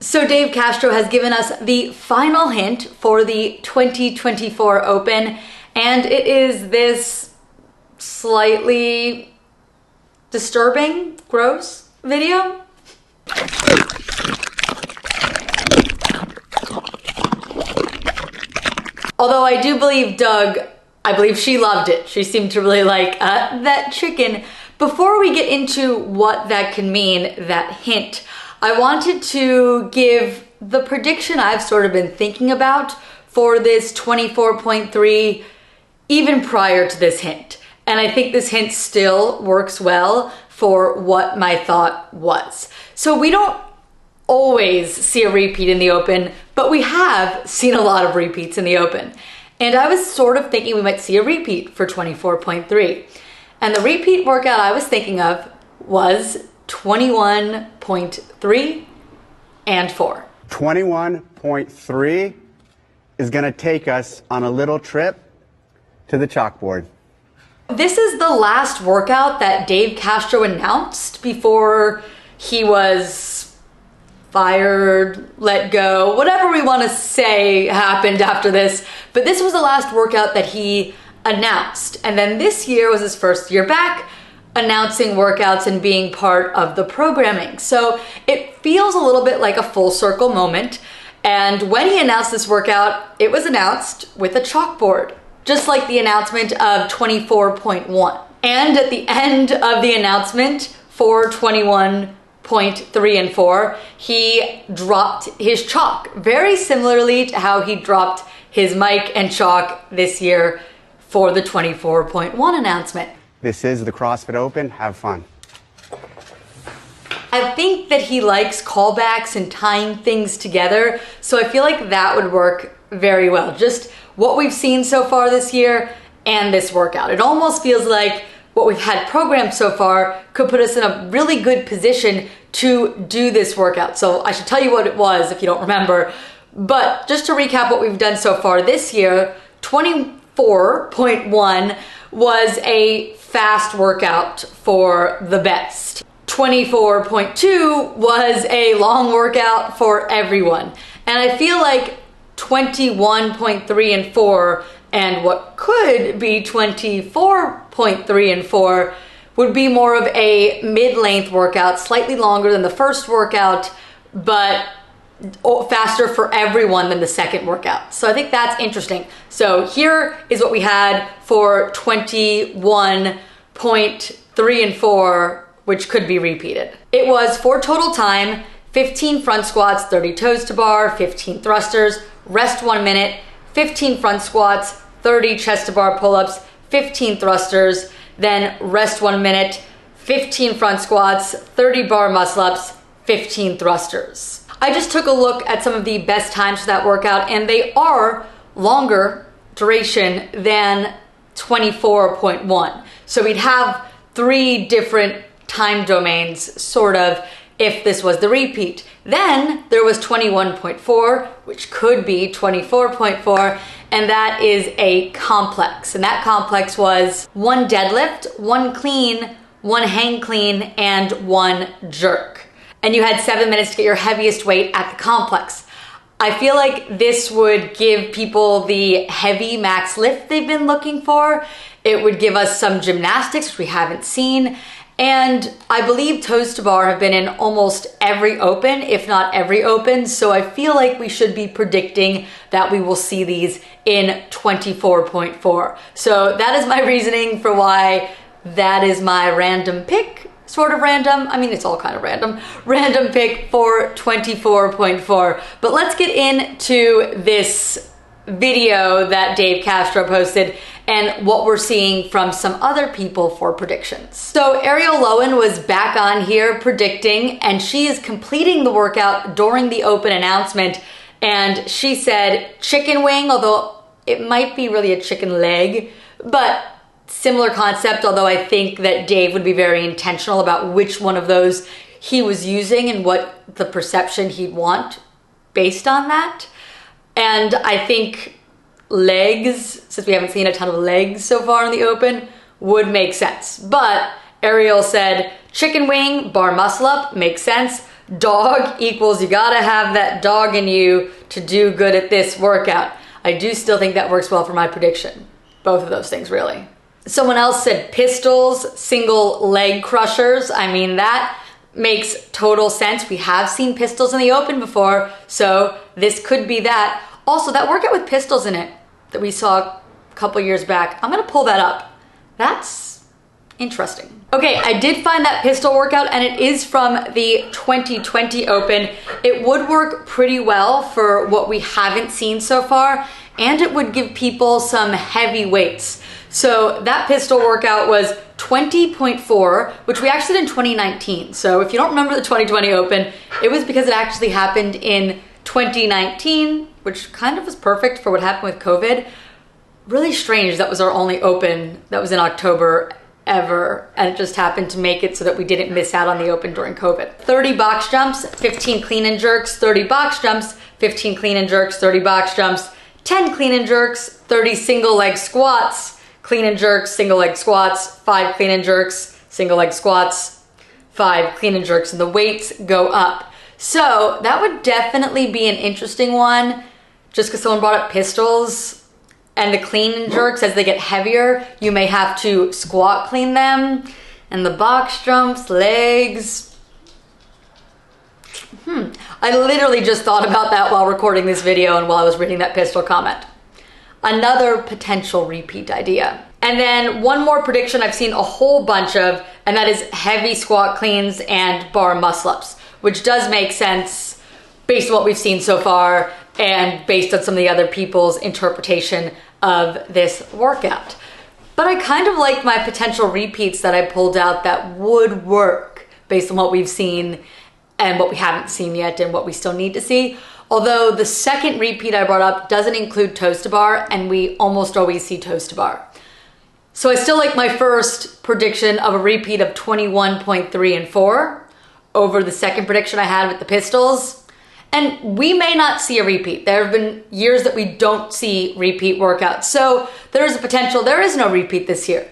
So Dave Castro has given us the final hint for the 2024 Open, and it is this slightly disturbing, gross video. Although I do believe I believe she loved it. She seemed to really like that chicken. Before we get into what that can mean, that hint, I wanted to give the prediction I've sort of been thinking about for this 24.3 even prior to this hint. And I think this hint still works well for what my thought was. So we don't always see a repeat in the Open, but we have seen a lot of repeats in the Open. And I was sort of thinking we might see a repeat for 24.3. And the repeat workout I was thinking of was 21.3 and 4. 21.3 is going to take us on a little trip to the chalkboard. This is the last workout that Dave Castro announced before he was fired, let go, whatever we want to say happened after this. But this was the last workout that he announced. And then this year was his first year back, announcing workouts and being part of the programming. So it feels a little bit like a full circle moment. And when he announced this workout, it was announced with a chalkboard, just like the announcement of 24.1. And at the end of the announcement for 21.3 and 4, he dropped his chalk, very similarly to how he dropped his mic and chalk this year for the 24.1 announcement. This is the CrossFit Open. Have fun. I think that he likes callbacks and tying things together, so I feel like that would work very well. Just what we've seen so far this year and this workout. It almost feels like what we've had programmed so far could put us in a really good position to do this workout. So I should tell you what it was if you don't remember. But just to recap what we've done so far this year, 24.1 was a fast workout for the best. 24.2 was a long workout for everyone. And I feel like 21.3 and 4 and what could be 24.3 and 4 would be more of a mid-length workout, slightly longer than the first workout, but faster for everyone than the second workout. So I think that's interesting. So here is what we had for 21.3 and 4, which could be repeated. It was for total time, 15 front squats, 30 toes to bar, 15 thrusters, rest 1 minute, 15 front squats, 30 chest to bar pull-ups, 15 thrusters, then rest 1 minute, 15 front squats, 30 bar muscle-ups, 15 thrusters. I just took a look at some of the best times for that workout, and they are longer duration than 24.1. So we'd have 3 different time domains, sort of, if this was the repeat. Then there was 21.4, which could be 24.4, and that is a complex. And that complex was 1 deadlift, 1 clean, 1 hang clean, and 1 jerk. And you had 7 minutes to get your heaviest weight at the complex. I feel like this would give people the heavy max lift they've been looking for. It would give us some gymnastics, which we haven't seen. And I believe toes to bar have been in almost every Open, if not every Open. So I feel like we should be predicting that we will see these in 24.4. So that is my reasoning for why that is my random pick. Sort of random, I mean, it's all kind of random pick for 24.4. But let's get into this video that Dave Castro posted and what we're seeing from some other people for predictions. So Ariel Lowen was back on here predicting, and she is completing the workout during the Open announcement, and she said chicken wing, although it might be really a chicken leg, but similar concept, although I think that Dave would be very intentional about which one of those he was using and what the perception he'd want based on that. And I think legs, since we haven't seen a ton of legs so far in the Open, would make sense. But Ariel said chicken wing, bar muscle up, makes sense. dog equals you gotta have that dog in you to do good at this workout. I do still think that works well for my prediction. Both of those things, really. Someone else said pistols, single leg crushers. I mean, that makes total sense. We have seen pistols in the open before, so this could be that. Also, that workout with pistols in it that we saw a couple years back, I'm gonna pull that up. That's interesting. Okay, I did find that pistol workout, and it is from the 2020 Open. It would work pretty well for what we haven't seen so far, and it would give people some heavy weights. So that pistol workout was 20.4, which we actually did in 2019. So if you don't remember the 2020 Open, it was because it actually happened in 2019, which kind of was perfect for what happened with COVID. Really strange that was our only Open that was in October ever, and it just happened to make it so that we didn't miss out on the Open during COVID. 30 box jumps, 15 clean and jerks, 30 box jumps, 15 clean and jerks, 30 box jumps, 10 clean and jerks, 30 single leg squats, clean and jerks, single leg squats, 5 clean and jerks, single leg squats, 5 clean and jerks, and the weights go up. So that would definitely be an interesting one, just because someone brought up pistols. And the clean and jerks, as they get heavier, you may have to squat clean them. And the box jumps, legs. I literally just thought about that while recording this video and while I was reading that pistol comment. Another potential repeat idea. And then one more prediction I've seen a whole bunch of, and that is heavy squat cleans and bar muscle-ups, which does make sense based on what we've seen so far and based on some of the other people's interpretation of this workout. But I kind of like my potential repeats that I pulled out that would work based on what we've seen and what we haven't seen yet and what we still need to see. Although the second repeat I brought up doesn't include toes to bar, and we almost always see toes to bar. So I still like my first prediction of a repeat of 21.3 and 4 over the second prediction I had with the pistols. And we may not see a repeat. There have been years that we don't see repeat workouts. So there is a potential there is no repeat this year.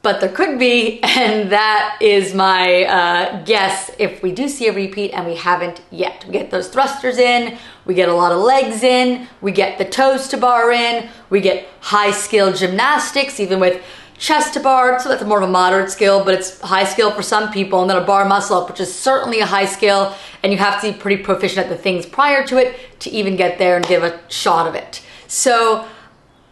But there could be, and that is my guess if we do see a repeat and we haven't yet. We get those thrusters in, we get a lot of legs in, we get the toes to bar in, we get high skill gymnastics, even with chest to bar, so that's more of a moderate skill, but it's high skill for some people, and then a bar muscle up, which is certainly a high skill, and you have to be pretty proficient at the things prior to it to even get there and give a shot of it. So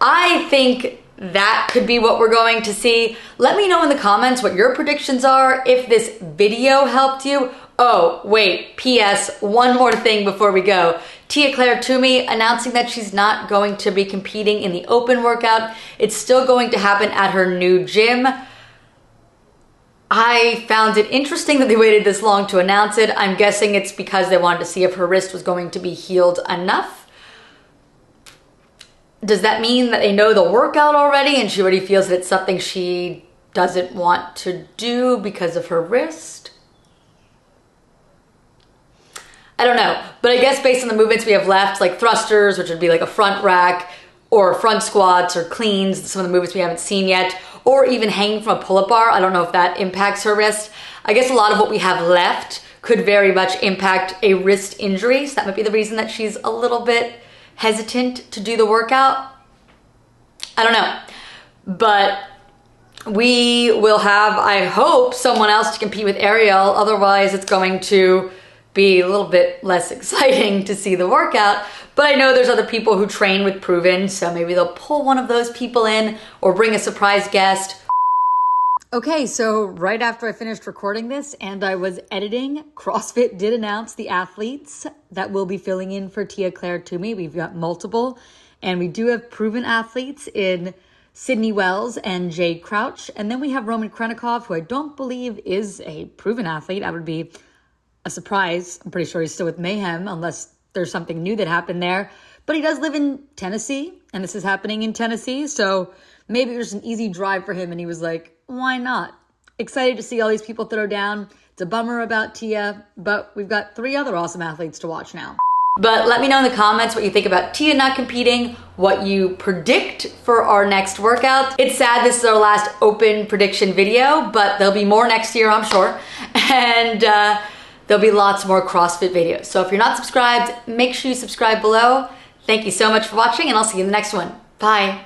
I think that could be what we're going to see. Let me know in the comments what your predictions are, if this video helped you. Oh, wait, P.S., one more thing before we go. Tia-Clair Toomey announcing that she's not going to be competing in the open workout. It's still going to happen at her new gym. I found it interesting that they waited this long to announce it. I'm guessing it's because they wanted to see if her wrist was going to be healed enough. Does that mean that they know the workout already and she already feels that it's something she doesn't want to do because of her wrist? I don't know, but I guess based on the movements we have left, like thrusters, which would be like a front rack, or front squats, or cleans, some of the movements we haven't seen yet, or even hanging from a pull-up bar, I don't know if that impacts her wrist. I guess a lot of what we have left could very much impact a wrist injury, so that might be the reason that she's a little bit hesitant to do the workout. I don't know, but we will have, I hope, someone else to compete with Ariel, otherwise it's going to be a little bit less exciting to see the workout. But I know there's other people who train with Proven, so maybe they'll pull one of those people in or bring a surprise guest. Okay, so right after I finished recording this and I was editing, CrossFit did announce the athletes that will be filling in for Tia-Clair Toomey. We've got multiple, and we do have proven athletes in Sydney Wells and Jade Crouch. And then we have Roman Krenikov, who I don't believe is a proven athlete. That would be a surprise. I'm pretty sure he's still with Mayhem, unless there's something new that happened there. But he does live in Tennessee, and this is happening in Tennessee, so maybe it was an easy drive for him, and he was like, why not? Excited to see all these people throw down. It's a bummer about Tia, but we've got 3 other awesome athletes to watch now. But let me know in the comments what you think about Tia not competing, what you predict for our next workout. It's sad this is our last open prediction video, but there'll be more next year, I'm sure. And there'll be lots more CrossFit videos. So if you're not subscribed, make sure you subscribe below. Thank you so much for watching, and I'll see you in the next one. Bye.